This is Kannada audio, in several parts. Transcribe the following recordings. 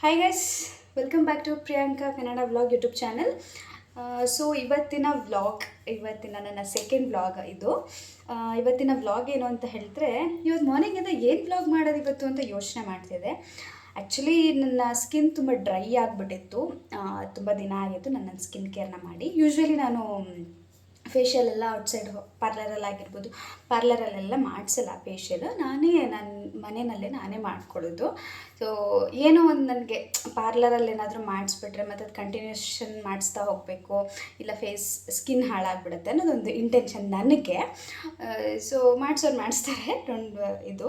Hi guys, welcome back to Priyanka Kannada vlog YouTube channel. So ಇವತ್ತಿನ ನನ್ನ ಸೆಕೆಂಡ್ ವ್ಲಾಗ್ ಇದು. ಇವತ್ತಿನ ವ್ಲಾಗ್ ಏನು ಅಂತ ಹೇಳಿದ್ರೆ, ಇವತ್ತು ಮಾರ್ನಿಂಗಿಂದ ಏನು ವ್ಲಾಗ್ ಮಾಡೋದು ಇವತ್ತು ಅಂತ ಯೋಚನೆ ಮಾಡ್ತಿದ್ದೆ. ಆ್ಯಕ್ಚುಲಿ ನನ್ನ ಸ್ಕಿನ್ ತುಂಬ ಡ್ರೈ ಆಗಿಬಿಟ್ಟಿತ್ತು. ತುಂಬ ದಿನ ಆಗಿತ್ತು ನಾನು ನನ್ನ ಸ್ಕಿನ್ ಕೇರ್ನ ಮಾಡಿ. ಯೂಶ್ವಲಿ ನಾನು ಫೇಶಿಯಲ್ ಎಲ್ಲ ಔಟ್ಸೈಡ್ ಪಾರ್ಲರಲ್ಲಾಗಿರ್ಬೋದು, ಪಾರ್ಲರಲ್ಲೆಲ್ಲ ಮಾಡಿಸಲ್ಲ ಫೇಶಿಯಲ್. ನನ್ನ ಮನೆಯಲ್ಲೇ ನಾನೇ ಮಾಡ್ಕೊಳ್ಳೋದು. ಸೊ ಏನೋ ಒಂದು ನನಗೆ ಪಾರ್ಲರಲ್ಲಿ ಏನಾದರೂ ಮಾಡಿಸ್ಬಿಟ್ರೆ ಮತ್ತು ಅದು ಕಂಟಿನ್ಯೂಷನ್ ಮಾಡಿಸ್ತಾ ಹೋಗಬೇಕು, ಇಲ್ಲ ಸ್ಕಿನ್ ಹಾಳಾಗ್ಬಿಡುತ್ತೆ ಅನ್ನೋದೊಂದು ಇಂಟೆನ್ಷನ್ ನನಗೆ. ಸೊ ಮಾಡಿಸ್ತಾರೆ ಇದು.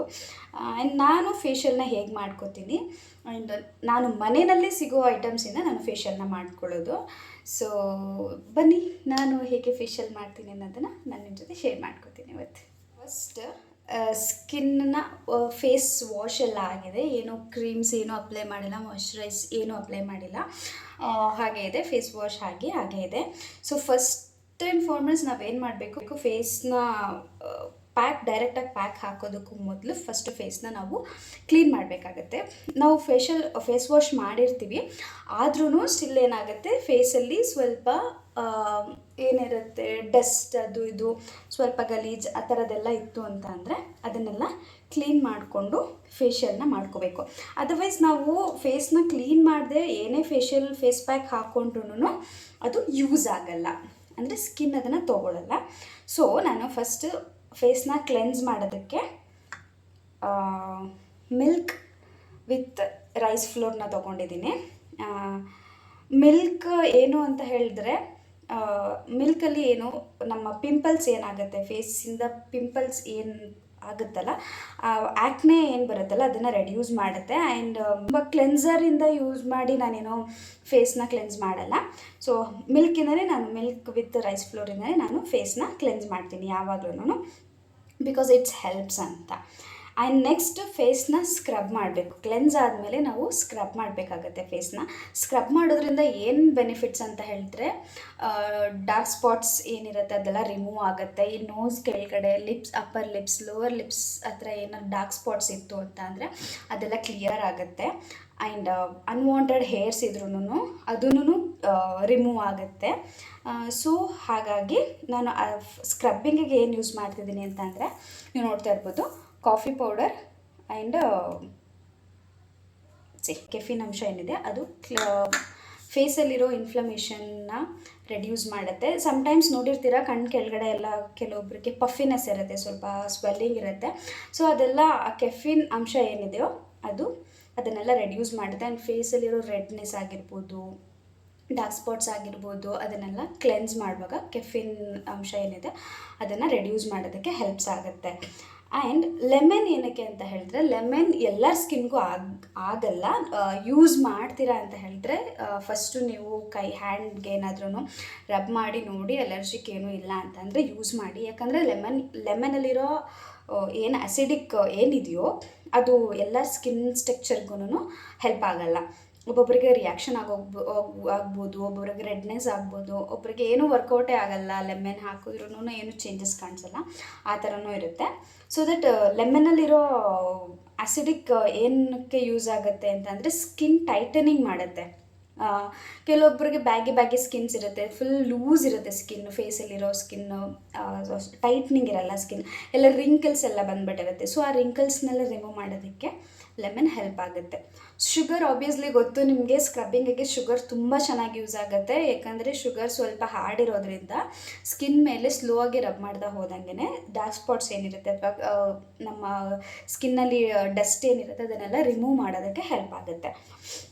ಆ್ಯಂಡ್ ನಾನು ಫೇಶಿಯಲ್ನ ಹೇಗೆ ಮಾಡ್ಕೋತೀನಿ, ಆ್ಯಂಡ್ ನಾನು ಮನೆಯಲ್ಲೇ ಸಿಗೋ ಐಟಮ್ಸಿಂದ ನಾನು ಫೇಶಿಯಲ್ನ ಮಾಡ್ಕೊಳ್ಳೋದು. ಸೊ ಬನ್ನಿ, ನಾನು ಹೇಗೆ ಫೇಶಿಯಲ್ ಮಾಡ್ತೀನಿ ಅನ್ನೋದನ್ನು ನಾನು ನಿಮ್ಮ ಜೊತೆ ಶೇರ್ ಮಾಡ್ಕೋತೀನಿ ಇವತ್ತು. ಫಸ್ಟ್ ಸ್ಕಿನ್ನ ಫೇಸ್ ವಾಶ್ ಎಲ್ಲ ಆಗಿದೆ, ಏನೋ ಕ್ರೀಮ್ಸ್ ಏನೂ ಅಪ್ಲೈ ಮಾಡಿಲ್ಲ, ಮಾಯ್ಶ್ಚರೈಸ್ ಏನೂ ಅಪ್ಲೈ ಮಾಡಿಲ್ಲ, ಹಾಗೆ ಇದೆ. ಫೇಸ್ ವಾಶ್ ಹಾಗೆ ಇದೆ. ಸೊ ಫಸ್ಟ್ ಆ್ಯಂಡ್ ಫಾರ್ಮೋಸ್ಟ್ ನಾವೇನು ಮಾಡಬೇಕು, ಫೇಸ್ನ ಡೈರೆಕ್ಟಾಗಿ ಪ್ಯಾಕ್ ಹಾಕೋದಕ್ಕೂ ಮೊದಲು ಫಸ್ಟ್ ಫೇಸ್ನ ನಾವು ಕ್ಲೀನ್ ಮಾಡಬೇಕಾಗತ್ತೆ. ನಾವು ಫೇಸ್ ವಾಶ್ ಮಾಡಿರ್ತೀವಿ, ಆದ್ರೂ ಸ್ಟಿಲ್ ಏನಾಗುತ್ತೆ, ಫೇಸಲ್ಲಿ ಸ್ವಲ್ಪ ಏನಿರುತ್ತೆ ಡಸ್ಟ್, ಅದು ಇದು ಸ್ವಲ್ಪ ಗಲೀಜು ಆ ಥರದ್ದೆಲ್ಲ ಇತ್ತು ಅಂತ ಅಂದರೆ ಅದನ್ನೆಲ್ಲ ಕ್ಲೀನ್ ಮಾಡಿಕೊಂಡು ಫೇಶಿಯಲ್ನ ಮಾಡ್ಕೋಬೇಕು. ಅದರ್ವೈಸ್ ನಾವು ಫೇಸ್ನ ಕ್ಲೀನ್ ಮಾಡದೆ ಏನೇ ಫೇಸ್ ಪ್ಯಾಕ್ ಹಾಕ್ಕೊಂಡ್ರೂ ಅದು ಯೂಸ್ ಆಗಲ್ಲ, ಅಂದರೆ ಸ್ಕಿನ್ ಅದನ್ನು ತೊಗೊಳ್ಳಲ್ಲ. ಸೊ ನಾನು ಫಸ್ಟ್ ಫೇಸ್ನ ಕ್ಲೆನ್ಸ್ ಮಾಡೋದಕ್ಕೆ ಮಿಲ್ಕ್ ವಿತ್ ರೈಸ್ ಫ್ಲೋರ್ನ ತೊಗೊಂಡಿದ್ದೀನಿ. ಮಿಲ್ಕ್ ಏನು ಅಂತ ಹೇಳಿದ್ರೆ, ಮಿಲ್ಕಲ್ಲಿ ಏನು ನಮ್ಮ ಪಿಂಪಲ್ಸ್ ಏನಾಗುತ್ತೆ, ಫೇಸಿಂದ ಪಿಂಪಲ್ಸ್ ಏನು ಆಗುತ್ತಲ್ಲ, ಆ್ಯಕ್ನೆ ಏನು ಬರುತ್ತಲ್ಲ ಅದನ್ನು ರೆಡ್ಯೂಸ್ ಮಾಡುತ್ತೆ. ಆ್ಯಂಡ್ ತುಂಬ ಕ್ಲೆನ್ಸರಿಂದ ಯೂಸ್ ಮಾಡಿ ನಾನೇನೋ ಫೇಸ್ನ ಕ್ಲೆನ್ಸ್ ಮಾಡಲ್ಲ. ಸೊ ಮಿಲ್ಕ್ ವಿತ್ ರೈಸ್ ಫ್ಲೋರಿಂದನೇ ನಾನು ಫೇಸ್ನ ಕ್ಲೆನ್ಸ್ ಮಾಡ್ತೀನಿ ಯಾವಾಗಲೂ, ಬಿಕಾಸ್ ಇಟ್ಸ್ ಹೆಲ್ಪ್ಸ್ ಅಂತ. ಆ್ಯಂಡ್ ನೆಕ್ಸ್ಟ್ ಫೇಸ್ನ ಸ್ಕ್ರಬ್ ಮಾಡಬೇಕು. ಕ್ಲೆನ್ಸ್ ಆದಮೇಲೆ ನಾವು ಸ್ಕ್ರಬ್ ಮಾಡಬೇಕಾಗತ್ತೆ. ಫೇಸ್ನ ಸ್ಕ್ರಬ್ ಮಾಡೋದ್ರಿಂದ ಏನು ಬೆನಿಫಿಟ್ಸ್ ಅಂತ ಹೇಳಿದ್ರೆ, ಡಾರ್ಕ್ ಸ್ಪಾಟ್ಸ್ ಏನಿರುತ್ತೆ ಅದೆಲ್ಲ ರಿಮೂವ್ ಆಗುತ್ತೆ. ಈ ನೋಸ್ ಕೆಳಗಡೆ ಅಪ್ಪರ್ ಲಿಪ್ಸ್, ಲೋವರ್ ಲಿಪ್ಸ್ ಹತ್ರ ಏನಾದ್ರು ಡಾರ್ಕ್ ಸ್ಪಾಟ್ಸ್ ಇತ್ತು ಅಂತ ಅಂದರೆ ಅದೆಲ್ಲ ಕ್ಲಿಯರ್ ಆಗುತ್ತೆ. ಆ್ಯಂಡ್ ಅನ್ವಾಂಟೆಡ್ ಹೇರ್ಸ್ ಇದ್ರೂ ಅದೂ ರಿಮೂವ್ ಆಗುತ್ತೆ. ಸೊ ಹಾಗಾಗಿ ನಾನು ಸ್ಕ್ರಬ್ಬಿಂಗಿಗೆ ಏನು ಯೂಸ್ ಮಾಡ್ತಿದ್ದೀನಿ ಅಂತ ಅಂದರೆ, ನೀವು ನೋಡ್ತಾ ಇರ್ಬೋದು, ಕಾಫಿ ಪೌಡರ್ ಆ್ಯಂಡ್ ಕೆಫಿನ್ ಅಂಶ ಏನಿದೆ ಅದು ಫೇಸಲ್ಲಿರೋ ಇನ್ಫ್ಲಮೇಷನ್ನ ರೆಡ್ಯೂಸ್ ಮಾಡುತ್ತೆ. ಸಮ್ಟೈಮ್ಸ್ ನೋಡಿರ್ತೀರ ಕಣ್ಣು ಕೆಳಗಡೆ ಎಲ್ಲ ಕೆಲವೊಬ್ಬರಿಗೆ ಪಫಿನೆಸ್ ಇರುತ್ತೆ, ಸ್ವಲ್ಪ ಸ್ವೆಲ್ಲಿಂಗ್ ಇರುತ್ತೆ. ಸೊ ಅದೆಲ್ಲ ಆ ಕೆಫಿನ್ ಅಂಶ ಏನಿದೆಯೋ ಅದನ್ನೆಲ್ಲ ರೆಡ್ಯೂಸ್ ಮಾಡುತ್ತೆ. ಆ್ಯಂಡ್ ಫೇಸಲ್ಲಿರೋ ರೆಡ್ನೆಸ್ ಆಗಿರ್ಬೋದು, ಡಾರ್ಕ್ ಸ್ಪಾಟ್ಸ್ ಆಗಿರ್ಬೋದು, ಅದನ್ನೆಲ್ಲ ಕ್ಲೆನ್ಸ್ ಮಾಡುವಾಗ ಕೆಫಿನ್ ಅಂಶ ಏನಿದೆ ಅದನ್ನು ರೆಡ್ಯೂಸ್ ಮಾಡೋದಕ್ಕೆ ಹೆಲ್ಪ್ಸ್ ಆಗುತ್ತೆ. ಆ್ಯಂಡ್ ಲೆಮನ್ ಏನಕ್ಕೆ ಅಂತ ಹೇಳಿದ್ರೆ, ಲೆಮನ್ ಎಲ್ಲ ಸ್ಕಿನ್ಗೂ ಆಗಲ್ಲ. ಯೂಸ್ ಮಾಡ್ತೀರಾ ಅಂತ ಹೇಳಿದ್ರೆ ಫಸ್ಟು ನೀವು ಹ್ಯಾಂಡ್ಗೆ ಏನಾದ್ರೂ ರಬ್ ಮಾಡಿ ನೋಡಿ, ಅಲರ್ಜಿಕ್ ಏನೂ ಇಲ್ಲ ಅಂತಂದರೆ ಯೂಸ್ ಮಾಡಿ. ಯಾಕಂದರೆ ಲೆಮನಲ್ಲಿರೋ ಏನು ಅಸಿಡಿಕ್ ಏನಿದೆಯೋ ಅದು ಎಲ್ಲ ಸ್ಕಿನ್ ಸ್ಟ್ರಕ್ಚರ್ಗೂ ಹೆಲ್ಪ್ ಆಗಲ್ಲ. ಒಬ್ಬೊಬ್ಬರಿಗೆ ರಿಯಾಕ್ಷನ್ ಆಗ್ಬೋದು, ಒಬ್ಬೊಬ್ಬರಿಗೆ ರೆಡ್ನೆಸ್ ಆಗ್ಬೋದು, ಒಬ್ಬರಿಗೆ ಏನೂ ವರ್ಕೌಟೇ ಆಗಲ್ಲ, ಲೆಮನ್ ಹಾಕಿದ್ರೂ ಏನೂ ಚೇಂಜಸ್ ಕಾಣಿಸಲ್ಲ, ಆ ಥರನೂ ಇರುತ್ತೆ. ಸೊ ದಟ್ ಲೆಮನಲ್ಲಿರೋ ಆ್ಯಸಿಡಿಕ್ ಏನಕ್ಕೆ ಯೂಸ್ ಆಗುತ್ತೆ ಅಂತಂದರೆ ಸ್ಕಿನ್ ಟೈಟನಿಂಗ್ ಮಾಡುತ್ತೆ. ಕೆಲವೊಬ್ಬರಿಗೆ ಬ್ಯಾಗಿ ಸ್ಕಿನ್ಸ್ ಇರುತ್ತೆ, ಫುಲ್ ಲೂಸ್ ಇರುತ್ತೆ ಸ್ಕಿನ್, ಫೇಸಲ್ಲಿರೋ ಸ್ಕಿನ್ನು ಟೈಟ್ನಿಂಗ್ ಇರಲ್ಲ, ಸ್ಕಿನ್ ಎಲ್ಲ ರಿಂಕಲ್ಸ್ ಎಲ್ಲ ಬಂದುಬಿಟ್ಟಿರುತ್ತೆ. ಸೊ ಆ ರಿಂಕಲ್ಸ್ನೆಲ್ಲ ರಿಮೂವ್ ಮಾಡೋದಕ್ಕೆ ಲೆಮನ್ ಹೆಲ್ಪ್ ಆಗುತ್ತೆ. ಶುಗರ್ ಆಬ್ವಿಯಸ್ಲಿ ಗೊತ್ತು ನಿಮಗೆ, ಸ್ಕ್ರಬ್ಬಿಂಗಿಗೆ ಶುಗರ್ ತುಂಬ ಚೆನ್ನಾಗಿ ಯೂಸ್ ಆಗುತ್ತೆ. ಯಾಕಂದರೆ ಶುಗರ್ ಸ್ವಲ್ಪ ಹಾರ್ಡ್ ಇರೋದ್ರಿಂದ ಸ್ಕಿನ್ ಮೇಲೆ ಸ್ಲೋ ಆಗಿ ರಬ್ ಮಾಡ್ತಾ ಹೋದಂಗೆ ಡಾರ್ಕ್ ಸ್ಪಾಟ್ಸ್ ಏನಿರುತ್ತೆ ಅಥವಾ ನಮ್ಮ ಸ್ಕಿನ್ನಲ್ಲಿ ಡಸ್ಟ್ ಏನಿರುತ್ತೆ ಅದನ್ನೆಲ್ಲ ರಿಮೂವ್ ಮಾಡೋದಕ್ಕೆ ಹೆಲ್ಪ್ ಆಗುತ್ತೆ.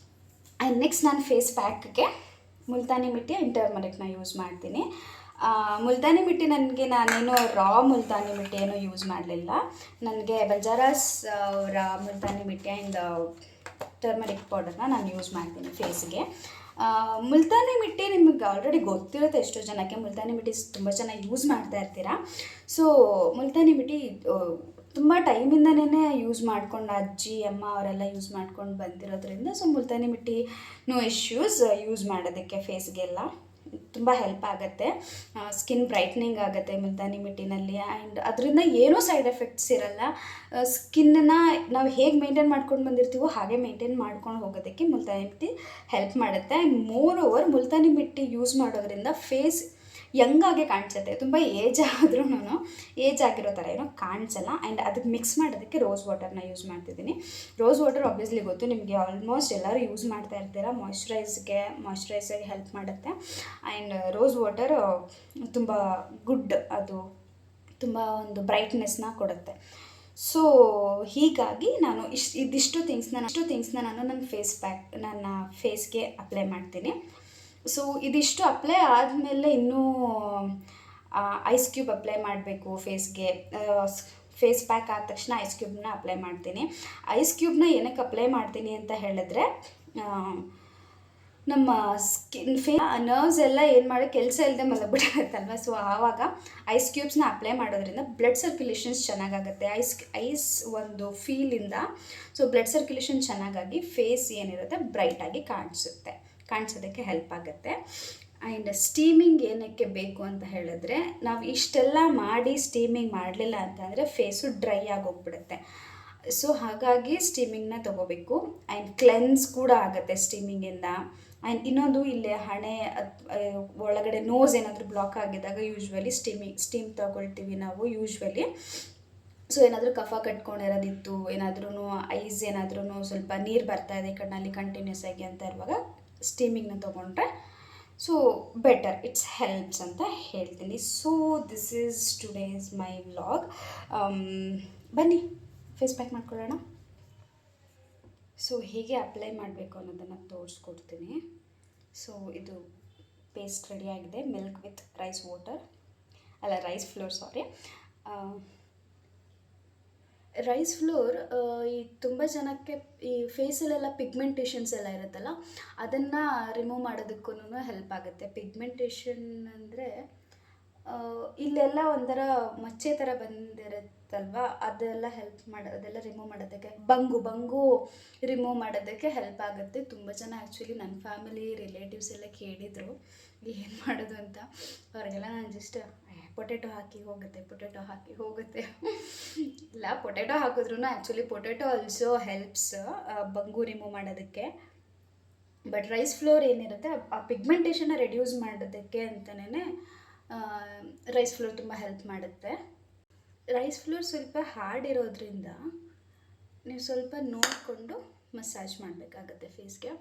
ಆ್ಯಂಡ್ ನೆಕ್ಸ್ಟ್ ನಾನು ಫೇಸ್ ಪ್ಯಾಕ್ಗೆ ಮುಲ್ತಾನಿ ಮಿಟ್ಟಿ ಆ್ಯಂಡ್ ಟರ್ಮರಿಕ್ನ ಯೂಸ್ ಮಾಡ್ತೀನಿ. ಮುಲ್ತಾನಿ ಮಿಟ್ಟಿ ನಾನೇನು ರಾ ಮುಲ್ತಾನಿ ಮಿಟ್ಟಿ ಏನೂ ಯೂಸ್ ಮಾಡಲಿಲ್ಲ. ನನಗೆ ಬಜಾರಾಸ್ ರಾ ಮುಲ್ತಾನಿ ಮಿಟ್ಟಿ ಆ್ಯಂಡ್ ಟರ್ಮರಿಕ್ ಪೌಡರ್ನ ನಾನು ಯೂಸ್ ಮಾಡ್ತೀನಿ ಫೇಸ್ಗೆ. ಮುಲ್ತಾನಿ ಮಿಟ್ಟಿ ನಿಮಗೆ ಆಲ್ರೆಡಿ ಗೊತ್ತಿರುತ್ತೆ, ಎಷ್ಟೋ ಜನಕ್ಕೆ ಮುಲ್ತಾನಿ ಮಿಟ್ಟಿ ತುಂಬ ಚೆನ್ನಾಗಿ ಯೂಸ್ ಮಾಡ್ತಾ ಇರ್ತೀರಾ. ಸೊ ಮುಲ್ತಾನಿ ಮಿಟ್ಟಿ ತುಂಬ ಟೈಮಿಂದನೇ ಯೂಸ್ ಮಾಡ್ಕೊಂಡು ಅಜ್ಜಿ ಅಮ್ಮ ಅವರೆಲ್ಲ ಯೂಸ್ ಮಾಡ್ಕೊಂಡು ಬಂದಿರೋದ್ರಿಂದ, ಸೊ ಮುಲ್ತಾನಿ ಮಿಟ್ಟಿ ನೋ ಇಶ್ಯೂಸ್ ಯೂಸ್ ಮಾಡೋದಕ್ಕೆ ಫೇಸ್ಗೆಲ್ಲ. ತುಂಬ ಹೆಲ್ಪ್ ಆಗುತ್ತೆ. ಸ್ಕಿನ್ ಬ್ರೈಟ್ನಿಂಗ್ ಆಗುತ್ತೆ ಮುಲ್ತಾನಿ ಮಿಟ್ಟಿನಲ್ಲಿ. ಆ್ಯಂಡ್ ಅದರಿಂದ ಏನೂ ಸೈಡ್ ಎಫೆಕ್ಟ್ಸ್ ಇರಲ್ಲ. ಸ್ಕಿನ್ನನ್ನು ನಾವು ಹೇಗೆ ಮೇಂಟೈನ್ ಮಾಡ್ಕೊಂಡು ಬಂದಿರ್ತೀವೋ ಹಾಗೆ ಮೇಂಟೈನ್ ಮಾಡ್ಕೊಂಡು ಹೋಗೋದಕ್ಕೆ ಮುಲ್ತಾನಿ ಮಿಟ್ಟಿ ಹೆಲ್ಪ್ ಮಾಡುತ್ತೆ. And more over Multani mitti use ಮಾಡೋದ್ರಿಂದ ಫೇಸ್ ಯಂಗಾಗೆ ಕಾಣಿಸುತ್ತೆ. ತುಂಬ ಏಜ್ ಆದ್ರೂ ಏಜ್ ಆಗಿರೋ ಥರ ಏನೋ ಕಾಣಿಸಲ್ಲ. ಆ್ಯಂಡ್ ಅದಕ್ಕೆ ಮಿಕ್ಸ್ ಮಾಡೋದಕ್ಕೆ ರೋಸ್ ವಾಟರ್ನ ಯೂಸ್ ಮಾಡ್ತಿದ್ದೀನಿ. ರೋಸ್ ವಾಟರ್ ಆಬ್ವಿಯಸ್ಲಿ ಗೊತ್ತು ನಿಮಗೆ, ಆಲ್ಮೋಸ್ಟ್ ಎಲ್ಲರೂ ಯೂಸ್ ಮಾಡ್ತಾ ಇರ್ತೀರ. ಮಾಯ್ಶ್ಚರೈಸಿಗೆ ಹೆಲ್ಪ್ ಮಾಡುತ್ತೆ. ಆ್ಯಂಡ್ ರೋಸ್ ವಾಟರ್ ತುಂಬ ಗುಡ್, ಅದು ತುಂಬ ಒಂದು ಬ್ರೈಟ್ನೆಸ್ನ ಕೊಡುತ್ತೆ. ಸೊ ಹೀಗಾಗಿ ನಾನು ಇದಿಷ್ಟು ಥಿಂಗ್ಸ್ನ ನಾನು ನನ್ನ ಫೇಸ್ಗೆ ಅಪ್ಲೈ ಮಾಡ್ತೀನಿ. ಸೊ ಇದಿಷ್ಟು ಅಪ್ಲೈ ಆದಮೇಲೆ ಇನ್ನೂ ಐಸ್ ಕ್ಯೂಬ್ ಅಪ್ಲೈ ಮಾಡಬೇಕು ಫೇಸ್ಗೆ. ಫೇಸ್ ಪ್ಯಾಕ್ ಆದ ತಕ್ಷಣ ಐಸ್ ಕ್ಯೂಬ್ನ ಅಪ್ಲೈ ಮಾಡ್ತೀನಿ. ಐಸ್ ಕ್ಯೂಬ್ನ ಏನಕ್ಕೆ ಅಪ್ಲೈ ಮಾಡ್ತೀನಿ ಅಂತ ಹೇಳಿದ್ರೆ, ನಮ್ಮ ನರ್ವ್ಸ್ ಎಲ್ಲ ಏನು ಮಾಡೋ ಕೆಲಸ ಇಲ್ಲದೆ ಮಲಗಿಬಿಟ್ಟಿರುತ್ತಲ್ವ. ಸೊ ಆವಾಗ ಐಸ್ ಕ್ಯೂಬ್ಸ್ನ ಅಪ್ಲೈ ಮಾಡೋದ್ರಿಂದ ಬ್ಲಡ್ ಸರ್ಕ್ಯುಲೇಷನ್ಸ್ ಚೆನ್ನಾಗಾಗುತ್ತೆ. ಐಸ್ ಒಂದು ಫೀಲಿಂದ ಸೊ ಬ್ಲಡ್ ಸರ್ಕ್ಯುಲೇಷನ್ ಚೆನ್ನಾಗಾಗಿ ಫೇಸ್ ಏನಿರುತ್ತೆ ಬ್ರೈಟಾಗಿ ಕಾಣಿಸೋದಕ್ಕೆ ಹೆಲ್ಪ್ ಆಗುತ್ತೆ. ಆ್ಯಂಡ್ ಸ್ಟೀಮಿಂಗ್ ಏನಕ್ಕೆ ಬೇಕು ಅಂತ ಹೇಳಿದ್ರೆ, ನಾವು ಇಷ್ಟೆಲ್ಲ ಮಾಡಿ ಸ್ಟೀಮಿಂಗ್ ಮಾಡಲಿಲ್ಲ ಅಂತಂದರೆ ಫೇಸು ಡ್ರೈ ಆಗೋಗ್ಬಿಡುತ್ತೆ. ಸೊ ಹಾಗಾಗಿ ಸ್ಟೀಮಿಂಗ್ನ ತೊಗೋಬೇಕು. ಆ್ಯಂಡ್ ಕ್ಲೆನ್ಸ್ ಕೂಡ ಆಗುತ್ತೆ ಸ್ಟೀಮಿಂಗಿಂದ. ಆ್ಯಂಡ್ ಇನ್ನೊಂದು, ಇಲ್ಲಿ ಹಣೆ ಒಳಗಡೆ ನೋಸ್ ಏನಾದರೂ ಬ್ಲಾಕ್ ಆಗಿದ್ದಾಗ ಯೂಶ್ವಲಿ ಸ್ಟೀಮ್ ತೊಗೊಳ್ತೀವಿ ನಾವು ಯೂಶ್ವಲಿ. ಸೊ ಏನಾದರೂ ಕಫ ಕಟ್ಕೊಂಡಿರೋದಿತ್ತು, ಏನಾದ್ರೂ ಐಸ್ ಏನಾದ್ರೂ ಸ್ವಲ್ಪ ನೀರು ಬರ್ತಾ ಇದೆ ಕಣ್ಣಲ್ಲಿ ಕಂಟಿನ್ಯೂಸ್ ಆಗಿ ಅಂತ ಇರುವಾಗ ಸ್ಟೀಮಿಂಗ್ನ ತೊಗೊಂಡ್ರೆ ಸೊ ಬೆಟರ್, ಇಟ್ಸ್ ಹೆಲ್ಪ್ಸ್ ಅಂತ ಹೇಳ್ತೀನಿ. So this is today's my vlog. ಬನ್ನಿ ಫೇಸ್ ಪ್ಯಾಕ್ ಮಾಡ್ಕೊಳ್ಳೋಣ. ಸೊ ಹೇಗೆ ಅಪ್ಲೈ ಮಾಡಬೇಕು ಅನ್ನೋದನ್ನು ತೋರಿಸ್ಕೊಡ್ತೀನಿ. ಸೊ ಇದು ಪೇಸ್ಟ್ ರೆಡಿಯಾಗಿದೆ, milk with rice flour sorry. Rice flour ಈ ತುಂಬ ಜನಕ್ಕೆ ಈ ಫೇಸಲ್ಲೆಲ್ಲ ಪಿಗ್ಮೆಂಟೇಷನ್ಸ್ ಎಲ್ಲ ಇರುತ್ತಲ್ಲ, ಅದನ್ನು ರಿಮೂವ್ ಮಾಡೋದಕ್ಕೂ ಹೆಲ್ಪ್ ಆಗುತ್ತೆ. ಪಿಗ್ಮೆಂಟೇಷನ್ ಅಂದರೆ ಇಲ್ಲೆಲ್ಲ ಒಂಥರ ಮಚ್ಚೆ ಥರ ಬಂದಿರುತ್ತಲ್ವ, ಅದೆಲ್ಲ ಅದೆಲ್ಲ ರಿಮೂವ್ ಮಾಡೋದಕ್ಕೆ, ಬಂಗು ರಿಮೂವ್ ಮಾಡೋದಕ್ಕೆ ಹೆಲ್ಪ್ ಆಗುತ್ತೆ. ತುಂಬ ಜನ ಆ್ಯಕ್ಚುಲಿ ನನ್ನ ಫ್ಯಾಮಿಲಿ ರಿಲೇಟಿವ್ಸ್ ಎಲ್ಲ ಕೇಳಿದರು ಏನು ಮಾಡೋದು ಅಂತ. ಅವ್ರಿಗೆಲ್ಲ ನಾನು ಜಸ್ಟ್ ಪೊಟೆಟೊ ಹಾಕಿ ಹೋಗುತ್ತೆ ಇಲ್ಲ, ಪೊಟೆಟೊ ಹಾಕಿದ್ರೂ ಆ್ಯಕ್ಚುಲಿ ಪೊಟೆಟೊ ಆಲ್ಸೋ ಹೆಲ್ಪ್ಸ್ ಬಂಗು ರಿಮೂವ್ ಮಾಡೋದಕ್ಕೆ. ಬಟ್ ರೈಸ್ ಫ್ಲೋರ್ ಏನಿರುತ್ತೆ ಆ ಪಿಗ್ಮೆಂಟೇಷನ್ನ ರೆಡ್ಯೂಸ್ ಮಾಡೋದಕ್ಕೆ ಅಂತಲೇ ರೈಸ್ ಫ್ಲೋರ್ ತುಂಬ ಹೆಲ್ಪ್ ಮಾಡುತ್ತೆ. ರೈಸ್ ಫ್ಲೋರ್ ಸ್ವಲ್ಪ ಹಾರ್ಡ್ ಇರೋದ್ರಿಂದ ನೀವು ಸ್ವಲ್ಪ ನೋಡಿಕೊಂಡು ಮಸಾಜ್ ಮಾಡಬೇಕಾಗತ್ತೆ ಫೇಸ್ಗೆ.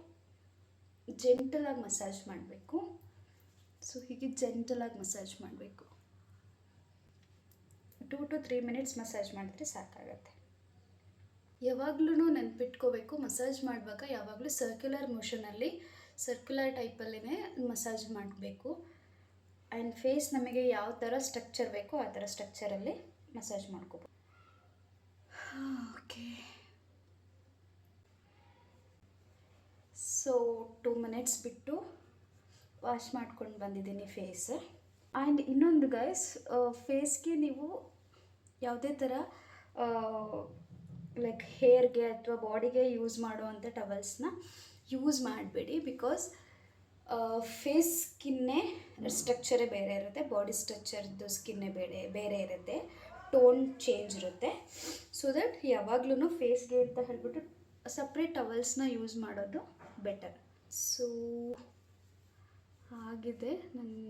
ಜೆಂಟಲಾಗಿ ಮಸಾಜ್ ಮಾಡಬೇಕು. ಸೊ ಹೀಗೆ ಜೆಂಟಲಾಗಿ ಮಸಾಜ್ ಮಾಡಬೇಕು. 2 to 3 minutes ಮಸಾಜ್ ಮಾಡಿದ್ರೆ ಸಾಕಾಗತ್ತೆ. ಯಾವಾಗಲೂ ನೆನ್ಪಿಟ್ಕೋಬೇಕು, ಮಸಾಜ್ ಮಾಡುವಾಗ ಯಾವಾಗಲೂ ಸರ್ಕ್ಯುಲರ್ ಟೈಪಲ್ಲೇ ಮಸಾಜ್ ಮಾಡಬೇಕು. ಆ್ಯಂಡ್ ಫೇಸ್ ನಮಗೆ ಯಾವ ಥರ ಸ್ಟ್ರಕ್ಚರ್ ಬೇಕೋ ಆ ಥರ ಸ್ಟ್ರಕ್ಚರಲ್ಲಿ ಮಸಾಜ್ ಮಾಡ್ಕೋಬೇಕು. ಓಕೆ, ಸೊ 2 minutes ಬಿಟ್ಟು ವಾಶ್ ಮಾಡ್ಕೊಂಡು ಬಂದಿದ್ದೀನಿ ಫೇಸ್. ಆ್ಯಂಡ್ ಇನ್ನೊಂದು ಗೈಸ್, ಫೇಸ್ಗೆ ನೀವು ಯಾವುದೇ ಥರ ಲೈಕ್ ಹೇರ್ಗೆ ಅಥವಾ ಬಾಡಿಗೆ ಯೂಸ್ ಮಾಡುವಂಥ ಟವಲ್ಸ್ನ ಯೂಸ್ ಮಾಡಬೇಡಿ. ಬಿಕಾಸ್ ಫೇಸ್ ಸ್ಕಿನ್ನೇ ಸ್ಟ್ರಕ್ಚರೇ ಬೇರೆ ಇರುತ್ತೆ, ಬಾಡಿ ಸ್ಟ್ರಕ್ಚರ್ದು ಸ್ಕಿನ್ನೇ ಬೇರೆ ಇರುತ್ತೆ, ಟೋನ್ ಚೇಂಜ್ ಇರುತ್ತೆ. ಸೊ ದಟ್ ಯಾವಾಗಲೂ ಫೇಸ್ಗೆ ಅಂತ ಹೇಳ್ಬಿಟ್ಟು ಸಪ್ರೇಟ್ ಟವಲ್ಸ್ನ ಯೂಸ್ ಮಾಡೋದು ಬೆಟರ್. ಸೊ ಆಗಿದೆ,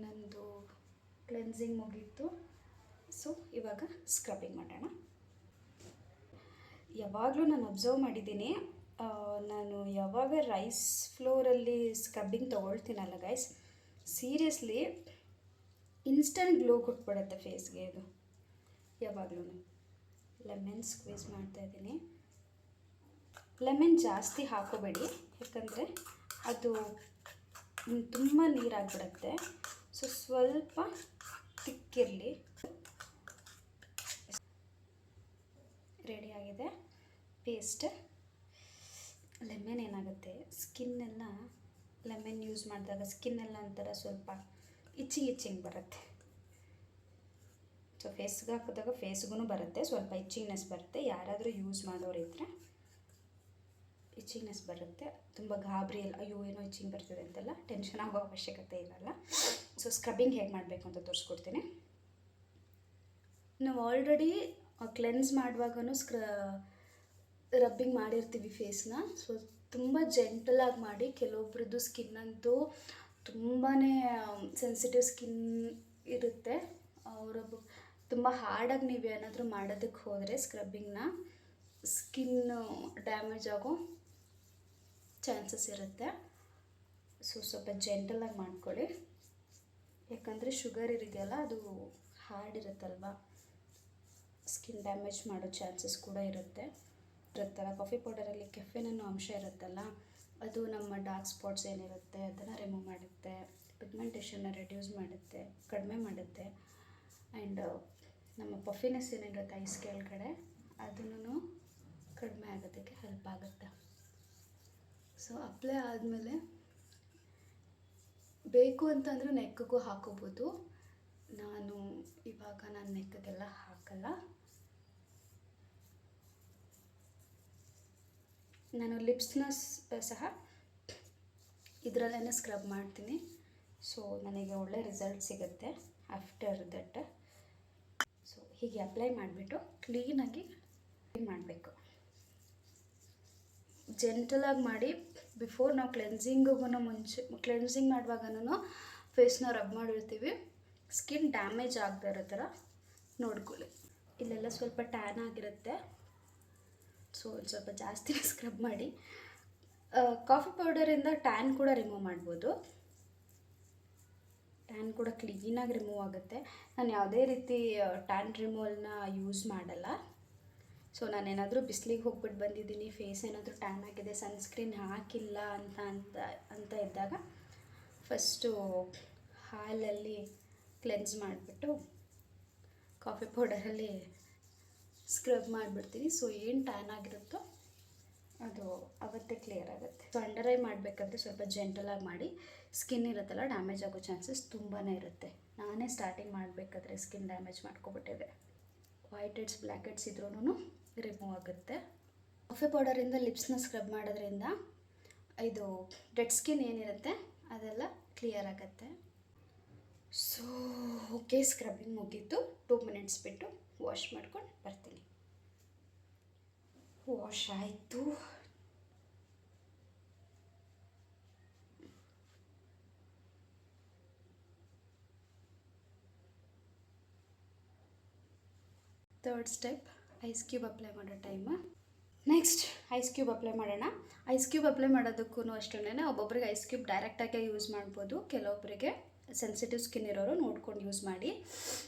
ನಂದು ಕ್ಲೆನ್ಸಿಂಗ್ ಮುಗೀತು. ಸೊ ಇವಾಗ ಸ್ಕ್ರಬ್ಬಿಂಗ್ ಮಾಡೋಣ. ಯಾವಾಗಲೂ ನಾನು ಅಬ್ಸರ್ವ್ ಮಾಡಿದ್ದೀನಿ, ನಾನು ಯಾವಾಗ ರೈಸ್ ಫ್ಲೋರಲ್ಲಿ ಸ್ಕ್ರಬ್ಬಿಂಗ್ ತೊಗೊಳ್ತೀನಲ್ಲ ಗೈಸ್, ಸೀರಿಯಸ್ಲಿ ಇನ್ಸ್ಟಂಟ್ ಗ್ಲೋ ಕೊಟ್ಬಿಡುತ್ತೆ ಫೇಸ್ಗೆ ಇದು. ಯಾವಾಗಲೂ ಲೆಮನ್ ಸ್ಕ್ವೀಸ್ ಮಾಡ್ತಾಯಿದ್ದೀನಿ. ಲೆಮನ್ ಜಾಸ್ತಿ ಹಾಕೋಬೇಡಿ, ಯಾಕಂದರೆ ಅದು ತುಂಬ ನೀರಾಗಿಬಿಡುತ್ತೆ. ಸೊ ಸ್ವಲ್ಪ ತಿಕ್ಕಿರಲಿ. ರೆಡಿಯಾಗಿದೆ ಪೇಸ್ಟ್. ಲೆಮನ್ ಏನಾಗುತ್ತೆ, ಸ್ಕಿನ್ನೆಲ್ಲ ಲೆಮನ್ ಯೂಸ್ ಮಾಡಿದಾಗ ಸ್ಕಿನ್ನೆಲ್ಲ ಒಂಥರ ಸ್ವಲ್ಪ ಇಚ್ಚಿಂಗ್ ಬರುತ್ತೆ. ಸೊ ಫೇಸ್ಗೆ ಹಾಕಿದಾಗ ಫೇಸ್ಗೂ ಬರುತ್ತೆ, ಸ್ವಲ್ಪ ಇಚ್ಚಿಂಗ್ನೆಸ್ ಬರುತ್ತೆ. ಯಾರಾದರೂ ಯೂಸ್ ಮಾಡೋರಿದ್ದರೆ ಇಚ್ಚಿಂಗ್ನೆಸ್ ಬರುತ್ತೆ. ತುಂಬ ಗಾಬರಿ ಎಲ್ಲ ಅಯ್ಯೋ ಏನೋ ಇಚ್ಚಿಂಗ್ ಬರ್ತಿದೆ ಅಂತೆಲ್ಲ ಟೆನ್ಷನ್ ಆಗೋ ಅವಶ್ಯಕತೆ ಇರಲ್ಲ. ಸೊ ಸ್ಕ್ರಬ್ಬಿಂಗ್ ಹೇಗೆ ಮಾಡಬೇಕು ಅಂತ ತೋರಿಸ್ಕೊಡ್ತೀನಿ. ನಾವು ಆಲ್ರೆಡಿ ಕ್ಲೆನ್ಸ್ ಮಾಡುವಾಗೂ ರಬ್ಬಿಂಗ್ ಮಾಡಿರ್ತೀವಿ ಫೇಸ್ನ. ಸೊ ತುಂಬ ಜೆಂಟಲಾಗಿ ಮಾಡಿ. ಕೆಲವೊಬ್ರದ್ದು ಸ್ಕಿನ್ ಅಂತೂ ತುಂಬಾ ಸೆನ್ಸಿಟಿವ್ ಸ್ಕಿನ್ ಇರುತ್ತೆ. ಅವರೊಬ್ಬ ತುಂಬ ಹಾರ್ಡಾಗಿ ನೀವು ಏನಾದರೂ ಮಾಡೋದಕ್ಕೆ ಹೋದರೆ ಸ್ಕ್ರಬ್ಬಿಂಗ್ನ ಸ್ಕಿನ್ನು ಡ್ಯಾಮೇಜ್ ಆಗೋ ಚಾನ್ಸಸ್ ಇರುತ್ತೆ. ಸೊ ಸ್ವಲ್ಪ ಜೆಂಟಲಾಗಿ ಮಾಡ್ಕೊಳ್ಳಿ. ಯಾಕಂದರೆ ಶುಗರ್ ಇದೆಯಲ್ಲ ಅದು ಹಾರ್ಡ್ ಇರುತ್ತಲ್ವ, ಸ್ಕಿನ್ ಡ್ಯಾಮೇಜ್ ಮಾಡೋ ಚಾನ್ಸಸ್ ಕೂಡ ಇರುತ್ತಲ್ಲ. ಕಾಫಿ ಪೌಡರಲ್ಲಿ ಕೆಫೆನ್ ಅನ್ನೋ ಅಂಶ ಇರುತ್ತಲ್ಲ, ಅದು ನಮ್ಮ ಡಾರ್ಕ್ ಸ್ಪಾಟ್ಸ್ ಏನಿರುತ್ತೆ ಅದನ್ನು ರಿಮೂವ್ ಮಾಡುತ್ತೆ, ಪಿಗ್ಮೆಂಟೇಷನ್ನ ರೆಡ್ಯೂಸ್ ಮಾಡುತ್ತೆ, ಕಡಿಮೆ ಮಾಡುತ್ತೆ. ಆ್ಯಂಡ್ ನಮ್ಮ ಪಫಿನೆಸ್ ಏನಿರುತ್ತೆ ಐಸ್ ಕೆಳಗಡೆ ಅದನ್ನು ಕಡಿಮೆ ಆಗೋದಕ್ಕೆ ಹೆಲ್ಪ್ ಆಗುತ್ತೆ. ಸೊ ಅಪ್ಲೈ ಆದಮೇಲೆ ಬೇಕು ಅಂತಂದರೆ ನೆಕ್ಕಿಗೂ ಹಾಕೋಬೋದು. ನಾನು ಇವಾಗ ನಾನು ನೆಕ್ಕಿಗೆಲ್ಲ ಹಾಕಲ್ಲ. ನಾನು ಲಿಪ್ಸ್ನ ಸಹ ಇದರಲ್ಲೇ ಸ್ಕ್ರಬ್ ಮಾಡ್ತೀನಿ. ಸೊ ನನಗೆ ಒಳ್ಳೆ ರಿಸಲ್ಟ್ ಸಿಗುತ್ತೆ ಆಫ್ಟರ್ ದಟ್. ಸೊ ಹೀಗೆ ಅಪ್ಲೈ ಮಾಡಿಬಿಟ್ಟು ಕ್ಲೀನಾಗಿ ಮಾಡಬೇಕು. ಜೆಂಟಲಾಗಿ ಮಾಡಿ. ಬಿಫೋರ್ ನಾವು ಕ್ಲೆನ್ಸಿಂಗಿಗೂ ಕ್ಲೆನ್ಸಿಂಗ್ ಮಾಡುವಾಗೂ ಫೇಸ್ನ ರಬ್ ಮಾಡಿರ್ತೀವಿ. ಸ್ಕಿನ್ ಡ್ಯಾಮೇಜ್ ಆಗದೆ ಇರೋ ಥರ ನೋಡ್ಕೊಳ್ಳಿ. ಇಲ್ಲೆಲ್ಲ ಸ್ವಲ್ಪ ಟ್ಯಾನ್ ಆಗಿರುತ್ತೆ. ಸೊ ಸ್ವಲ್ಪ ಜಾಸ್ತಿ ಸ್ಕ್ರಬ್ ಮಾಡಿ. ಕಾಫಿ ಪೌಡರಿಂದ ಟ್ಯಾನ್ ಕೂಡ ರಿಮೂವ್ ಮಾಡ್ಬೋದು. ಟ್ಯಾನ್ ಕೂಡ ಕ್ಲೀನಾಗಿ ರಿಮೂವ್ ಆಗುತ್ತೆ. ನಾನು ಯಾವುದೇ ರೀತಿ ಟ್ಯಾನ್ ರಿಮೂವಲ್ನ ಯೂಸ್ ಮಾಡಲ್ಲ. ಸೊ ನಾನೇನಾದರೂ ಬಿಸಿಲಿಗೆ ಹೋಗ್ಬಿಟ್ಟು ಬಂದಿದ್ದೀನಿ, ಫೇಸ್ ಏನಾದರೂ ಟ್ಯಾನ್ ಆಗಿದೆ, ಸನ್ಸ್ಕ್ರೀನ್ ಹಾಕಿಲ್ಲ ಅಂತ ಇದ್ದಾಗ ಫಸ್ಟು ಹಾಲಲ್ಲಿ ಕ್ಲೆನ್ಸ್ ಮಾಡಿಬಿಟ್ಟು ಕಾಫಿ ಪೌಡರಲ್ಲಿ ಸ್ಕ್ರಬ್ ಮಾಡಿಬಿಡ್ತೀನಿ. ಸೊ ಏನು ಟ್ಯಾನ್ ಆಗಿರುತ್ತೋ ಅದು ಅವತ್ತೇ ಕ್ಲಿಯರ್ ಆಗುತ್ತೆ. ಸೊ ಅಂಡರ್ ಐ ಮಾಡಬೇಕಾದ್ರೆ ಸ್ವಲ್ಪ ಜೆಂಟಲಾಗಿ ಮಾಡಿ. ಸ್ಕಿನ್ ಇರುತ್ತಲ್ಲ ಡ್ಯಾಮೇಜ್ ಆಗೋ ಚಾನ್ಸಸ್ ತುಂಬಾ ಇರುತ್ತೆ. ನಾನೇ ಸ್ಟಾರ್ಟಿಂಗ್ ಮಾಡಬೇಕಾದ್ರೆ ಸ್ಕಿನ್ ಡ್ಯಾಮೇಜ್ ಮಾಡ್ಕೊಬಿಟ್ಟಿದೆ. ವೈಟ್ ಹೆಡ್ಸ್ ಬ್ಲ್ಯಾಕ್ ಹೆಡ್ಸ್ ಇದ್ರೂ ರಿಮೂವ್ ಆಗುತ್ತೆ. ಕಾಫಿ ಪೌಡರಿಂದ ಲಿಪ್ಸ್ನ ಸ್ಕ್ರಬ್ ಮಾಡೋದ್ರಿಂದ ಇದು ಡೆಡ್ ಸ್ಕಿನ್ ಏನಿರುತ್ತೆ ಅದೆಲ್ಲ ಕ್ಲಿಯರ್ ಆಗುತ್ತೆ. ಸೊ ಓಕೆ, ಸ್ಕ್ರಬ್ಬಿಂಗ್ ಮುಗೀತು. 2 ಮಿನಿಟ್ಸ್ ಬಿಟ್ಟು ವಾಶ್ ಮಾಡ್ಕೊಂಡು ಬರ್ತೀನಿ. ವಾಶ್ ಆಯಿತು. Third step ice cube apply ಮಾಡೋ time. Next ice cube apply ಮಾಡೋಣ. ಐಸ್ ಕ್ಯೂಬ್ ಅಪ್ಲೈ ಮಾಡೋದಕ್ಕೂ ಅಷ್ಟೇ. ಒಬ್ಬೊಬ್ರಿಗೆ ಐಸ್ ಕ್ಯೂಬ್ ಡೈರೆಕ್ಟಾಗೆ ಯೂಸ್ ಮಾಡ್ಬೋದು. ಕೆಲವೊಬ್ಬರಿಗೆ ಸೆನ್ಸಿಟಿವ್ ಸ್ಕಿನ್ ಇರೋರು ನೋಡ್ಕೊಂಡು ಯೂಸ್ ಮಾಡಿ.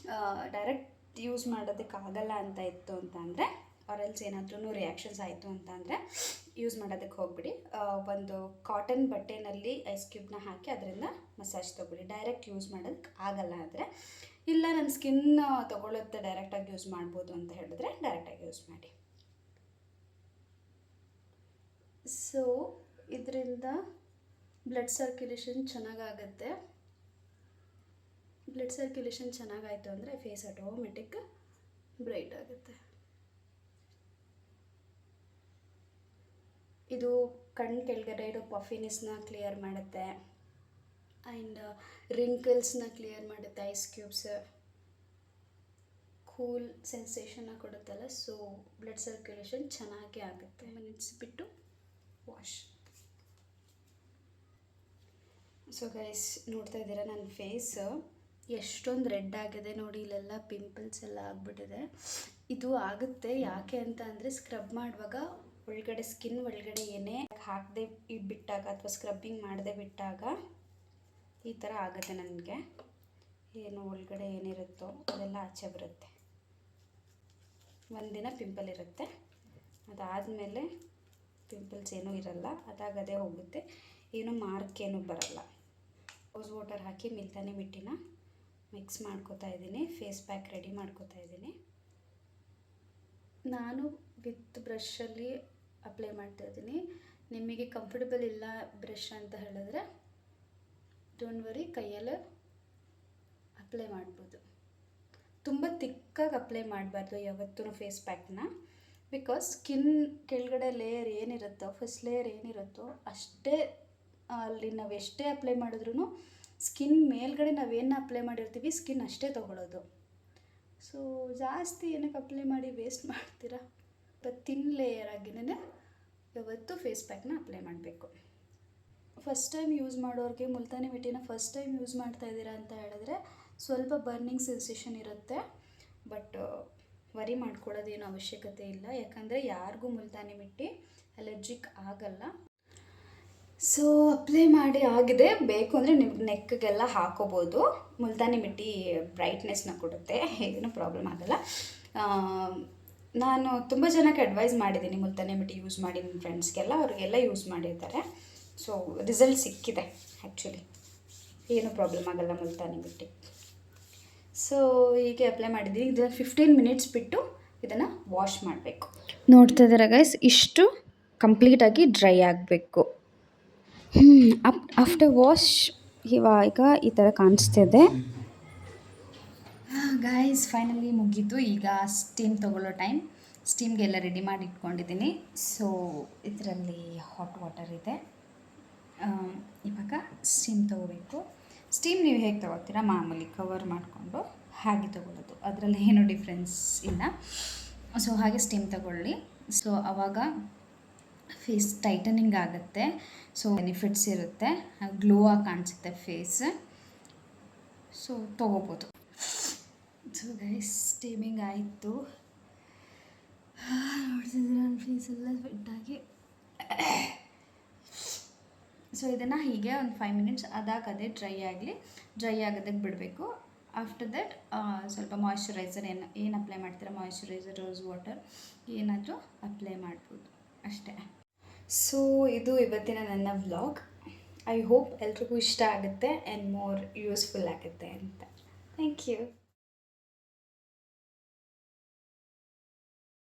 ಡೈರೆಕ್ಟ್ ಯೂಸ್ ಮಾಡೋದಕ್ಕಾಗಲ್ಲ ಅಂತ ಇತ್ತು ಅಂತಂದರೆ, ಆರೆಲ್ಸ್ ಏನಾದ್ರೂ ರಿಯಾಕ್ಷನ್ಸ್ ಆಯಿತು ಅಂತಂದರೆ ಯೂಸ್ ಮಾಡೋದಕ್ಕೆ ಹೋಗ್ಬಿಡಿ. ಒಂದು ಕಾಟನ್ ಬಟ್ಟೆನಲ್ಲಿ ಐಸ್ ಕ್ಯೂಬ್ನ ಹಾಕಿ ಅದರಿಂದ ಮಸಾಜ್ ತೊಗೊಳ್ಳಿ. ಡೈರೆಕ್ಟ್ ಯೂಸ್ ಮಾಡೋದಕ್ಕೆ ಆಗಲ್ಲ ಅಂದರೆ, ಇಲ್ಲ ನನ್ನ ಸ್ಕಿನ್ ತೊಗೊಳುತ್ತೆ ಡೈರೆಕ್ಟಾಗಿ ಯೂಸ್ ಮಾಡ್ಬೋದು ಅಂತ ಹೇಳಿದ್ರೆ ಡೈರೆಕ್ಟಾಗಿ ಯೂಸ್ ಮಾಡಿ. ಸೊ ಇದರಿಂದ ಬ್ಲಡ್ ಸರ್ಕ್ಯುಲೇಷನ್ ಚೆನ್ನಾಗಾಗುತ್ತೆ. ಬ್ಲಡ್ ಸರ್ಕ್ಯುಲೇಷನ್ ಚೆನ್ನಾಗಾಯಿತು ಅಂದರೆ ಫೇಸ್ ಆಟೋಮೆಟಿಕ್ ಬ್ರೈಟ್ ಆಗುತ್ತೆ. ಇದು ಕಣ್ಣು ಕೆಳಗಡೆ ಇರೋ ಪಫಿನೆಸ್ನ ಕ್ಲಿಯರ್ ಮಾಡುತ್ತೆ. ಆ್ಯಂಡ್ ರಿಂಕಲ್ಸ್ನ ಕ್ಲಿಯರ್ ಮಾಡುತ್ತೆ. ಐಸ್ ಕ್ಯೂಬ್ಸ್ ಕೂಲ್ ಸೆನ್ಸೇಷನ್ನ ಕೊಡುತ್ತಲ್ಲ. ಸೊ ಬ್ಲಡ್ ಸರ್ಕ್ಯುಲೇಷನ್ ಚೆನ್ನಾಗೇ ಆಗುತ್ತೆ. ಮಿನಿಟ್ಸ್ ಬಿಟ್ಟು ವಾಶ್. ಸೊ ಗೈಸ್ ನೋಡ್ತಾ ಇದ್ದೀರಾ ನನ್ನ ಫೇಸ್ ಎಷ್ಟೊಂದು ರೆಡ್ ಆಗಿದೆ ನೋಡಿ. ಇಲ್ಲೆಲ್ಲ ಪಿಂಪಲ್ಸ್ ಎಲ್ಲ ಆಗಿಬಿಟ್ಟಿದೆ. ಇದು ಆಗುತ್ತೆ ಯಾಕೆ ಅಂತ ಅಂದರೆ, ಸ್ಕ್ರಬ್ ಮಾಡುವಾಗ ಒಳಗಡೆ ಸ್ಕಿನ್ ಒಳಗಡೆ ಏನೇ ಹಾಕದೆ ಬಿಟ್ಟಾಗ ಅಥವಾ ಸ್ಕ್ರಬ್ಬಿಂಗ್ ಮಾಡದೆ ಬಿಟ್ಟಾಗ ಈ ಥರ ಆಗುತ್ತೆ. ನನಗೆ ಏನು ಒಳಗಡೆ ಏನಿರುತ್ತೋ ಅದೆಲ್ಲ ಆಚೆ ಬರುತ್ತೆ. ಒಂದಿನ ಪಿಂಪಲ್ ಇರುತ್ತೆ, ಅದಾದಮೇಲೆ ಪಿಂಪಲ್ಸ್ ಏನೂ ಇರಲ್ಲ, ಅದಾಗದೇ ಹೋಗುತ್ತೆ. ಏನೂ ಮಾರ್ಕ್ ಏನೂ ಬರಲ್ಲ. ರೋಸ್ ವಾಟರ್ ಹಾಕಿ ಮಿಲ್ತಾನೆ ಮಿಟ್ಟಿನ ಮಿಕ್ಸ್ ಮಾಡ್ಕೋತಾ ಇದ್ದೀನಿ. ಫೇಸ್ ಪ್ಯಾಕ್ ರೆಡಿ ಮಾಡ್ಕೋತಾ ಇದ್ದೀನಿ. ನಾನು ವಿತ್ ಬ್ರಷಲ್ಲಿ ಅಪ್ಲೈ ಮಾಡ್ತಾಯಿದ್ದೀನಿ. ನಿಮಗೆ ಕಂಫರ್ಟಬಲ್ ಇಲ್ಲ ಬ್ರಷ್ ಅಂತ ಹೇಳಿದ್ರೆ ಡೋಂಟ್ ವರಿ, ಕೈಯಲ್ಲೇ ಅಪ್ಲೈ ಮಾಡ್ಬೋದು. ತುಂಬ ತಿಕ್ಕಾಗಿ ಅಪ್ಲೈ ಮಾಡಬಾರ್ದು ಯಾವತ್ತೂ ಫೇಸ್ ಪ್ಯಾಕ್ನ. ಬಿಕಾಸ್ ಸ್ಕಿನ್ ಕೆಳಗಡೆ ಲೇಯರ್ ಏನಿರುತ್ತೋ ಫಸ್ಟ್ ಲೇಯರ್ ಏನಿರುತ್ತೋ ಅಷ್ಟೇ ಅಲ್ಲಿ ನಾವು ಎಷ್ಟೇ ಅಪ್ಲೈ ಮಾಡಿದ್ರೂ ಸ್ಕಿನ್ ಮೇಲ್ಗಡೆ ನಾವೇನು ಅಪ್ಲೈ ಮಾಡಿರ್ತೀವಿ ಸ್ಕಿನ್ ಅಷ್ಟೇ ತೊಗೊಳೋದು. ಸೊ ಜಾಸ್ತಿ ಏನಕ್ಕೆ ಅಪ್ಲೈ ಮಾಡಿ ವೇಸ್ಟ್ ಮಾಡ್ತೀರಾ? ತಿನ್ ಲೇಯರ್ ಆಗಿನೇ ಯಾವತ್ತೂ ಫೇಸ್ ಪ್ಯಾಕ್ನ ಅಪ್ಲೈ ಮಾಡಬೇಕು. ಫಸ್ಟ್ ಟೈಮ್ ಯೂಸ್ ಮಾಡೋರಿಗೆ ಮುಲ್ತಾನಿ ಮಿಟ್ಟಿನ ಫಸ್ಟ್ ಟೈಮ್ ಯೂಸ್ ಮಾಡ್ತಾ ಇದ್ದೀರಾ ಅಂತ ಹೇಳಿದ್ರೆ ಸ್ವಲ್ಪ ಬರ್ನಿಂಗ್ ಸೆನ್ಸೇಷನ್ ಇರುತ್ತೆ. ಬಟ್ ವರಿ ಮಾಡ್ಕೊಳ್ಳೋದೇನು ಅವಶ್ಯಕತೆ ಇಲ್ಲ, ಯಾಕಂದರೆ ಯಾರಿಗೂ ಮುಲ್ತಾನಿ ಮಿಟ್ಟಿ ಅಲರ್ಜಿಕ್ ಆಗಲ್ಲ. ಸೊ ಅಪ್ಲೈ ಮಾಡಿ ಆಗಿದೆ, ಬೇಕು ಅಂದರೆ ನಿಮ್ಮ ನೆಕ್ಗೆಲ್ಲ ಹಾಕೋಬೋದು. ಮುಲ್ತಾನಿ ಮಿಟ್ಟಿ ಬ್ರೈಟ್ನೆಸ್ನ ಕೊಡುತ್ತೆ, ಏನೂ ಪ್ರಾಬ್ಲಮ್ ಆಗಲ್ಲ. ನಾನು ತುಂಬ ಜನಕ್ಕೆ ಅಡ್ವೈಸ್ ಮಾಡಿದ್ದೀನಿ ಮುಲ್ತಾನಿ ಮಿಟ್ಟಿ ಯೂಸ್ ಮಾಡಿ, ನಿಮ್ಮ ಫ್ರೆಂಡ್ಸ್ಗೆಲ್ಲ ಅವ್ರಿಗೆಲ್ಲ ಯೂಸ್ ಮಾಡಿರ್ತಾರೆ. ಸೊ ರಿಸಲ್ಟ್ ಸಿಕ್ಕಿದೆ ಆ್ಯಕ್ಚುಲಿ, ಏನೂ ಪ್ರಾಬ್ಲಮ್ ಆಗಲ್ಲ ಮುಲ್ತಾನಿ ಮಿಟ್ಟಿ. ಸೊ ಹೀಗೆ ಅಪ್ಲೈ ಮಾಡಿದ್ದೀನಿ. ಇದನ್ನು 15 ಮಿನಿಟ್ಸ್ ಬಿಟ್ಟು ಇದನ್ನು ವಾಶ್ ಮಾಡಬೇಕು. ನೋಡ್ತಾ ಇದ್ದೀರಾ ಗೈಸ್, ಇಷ್ಟು ಕಂಪ್ಲೀಟಾಗಿ ಡ್ರೈ ಆಗಬೇಕು. ಆಫ್ಟರ್ ವಾಶ್ ಇವಾಗ ಈ ಥರ ಕಾಣಿಸ್ತಿದೆ. ಗೈಸ್ ಫೈನಲಿ ಮುಗೀತು. ಈಗ ಸ್ಟೀಮ್ ತೊಗೊಳ್ಳೋ ಟೈಮ್. ಸ್ಟೀಮ್ಗೆಲ್ಲ ರೆಡಿ ಮಾಡಿ ಇಟ್ಕೊಂಡಿದ್ದೀನಿ. ಸೊ ಇದರಲ್ಲಿ ಹಾಟ್ ವಾಟರ್ ಇದೆ. ಇವಾಗ ಸ್ಟೀಮ್ ತೊಗೋಬೇಕು. ಸ್ಟೀಮ್ ನೀವು ಹೇಗೆ ತೊಗೋತೀರಾ ಮಾಮೂಲಿ ಕವರ್ ಮಾಡಿಕೊಂಡು ಹಾಗೆ ತೊಗೊಳ್ಳೋದು, ಅದರಲ್ಲಿ ಏನೂ ಡಿಫ್ರೆನ್ಸ್ ಇಲ್ಲ. ಸೊ ಹಾಗೆ ಸ್ಟೀಮ್ ತೊಗೊಳ್ಳಿ. ಸೊ ಆವಾಗ ಫೇಸ್ ಟೈಟನಿಂಗ್ ಆಗುತ್ತೆ. ಸೊ ಬೆನಿಫಿಟ್ಸ್ ಇರುತ್ತೆ, ಗ್ಲೋ ಆಗಿ ಕಾಣಿಸುತ್ತೆ ಫೇಸ್. ಸೊ ತೊಗೋಬೋದು. ಸೊ ಗೈಸ್ ಸ್ಟೀಮಿಂಗ್ ಆಯಿತು. ನೋಡ್ತಿದ್ರೆ ನನ್ನ ಫೇಸೆಲ್ಲ ಸ್ವೆಟ್ಟಾಗಿ. ಸೊ ಇದನ್ನು ಹೀಗೆ ಒಂದು 5 ಮಿನಿಟ್ಸ್ ಅದಾಗದೇ ಡ್ರೈ ಆಗೋದಕ್ಕೆ ಬಿಡಬೇಕು. ಆಫ್ಟರ್ ದಟ್ ಸ್ವಲ್ಪ ಮಾಯ್ಶ್ಚರೈಸರ್ ಏನು ಅಪ್ಲೈ ಮಾಡ್ತೀರಾ, ಮಾಯ್ಶ್ಚರೈಸರ್, ರೋಸ್ ವಾಟರ್ ಏನಾದರೂ ಅಪ್ಲೈ ಮಾಡ್ಬೋದು ಅಷ್ಟೇ. ಸೊ ಇದು ಇವತ್ತಿನ ನನ್ನ ವ್ಲಾಗ್. ಐ ಹೋಪ್ ಎಲ್ರಿಗೂ ಇಷ್ಟ ಆಗುತ್ತೆ ಆ್ಯಂಡ್ ಮೋರ್ ಯೂಸ್ಫುಲ್ ಆಗುತ್ತೆ ಅಂತ. Thank you.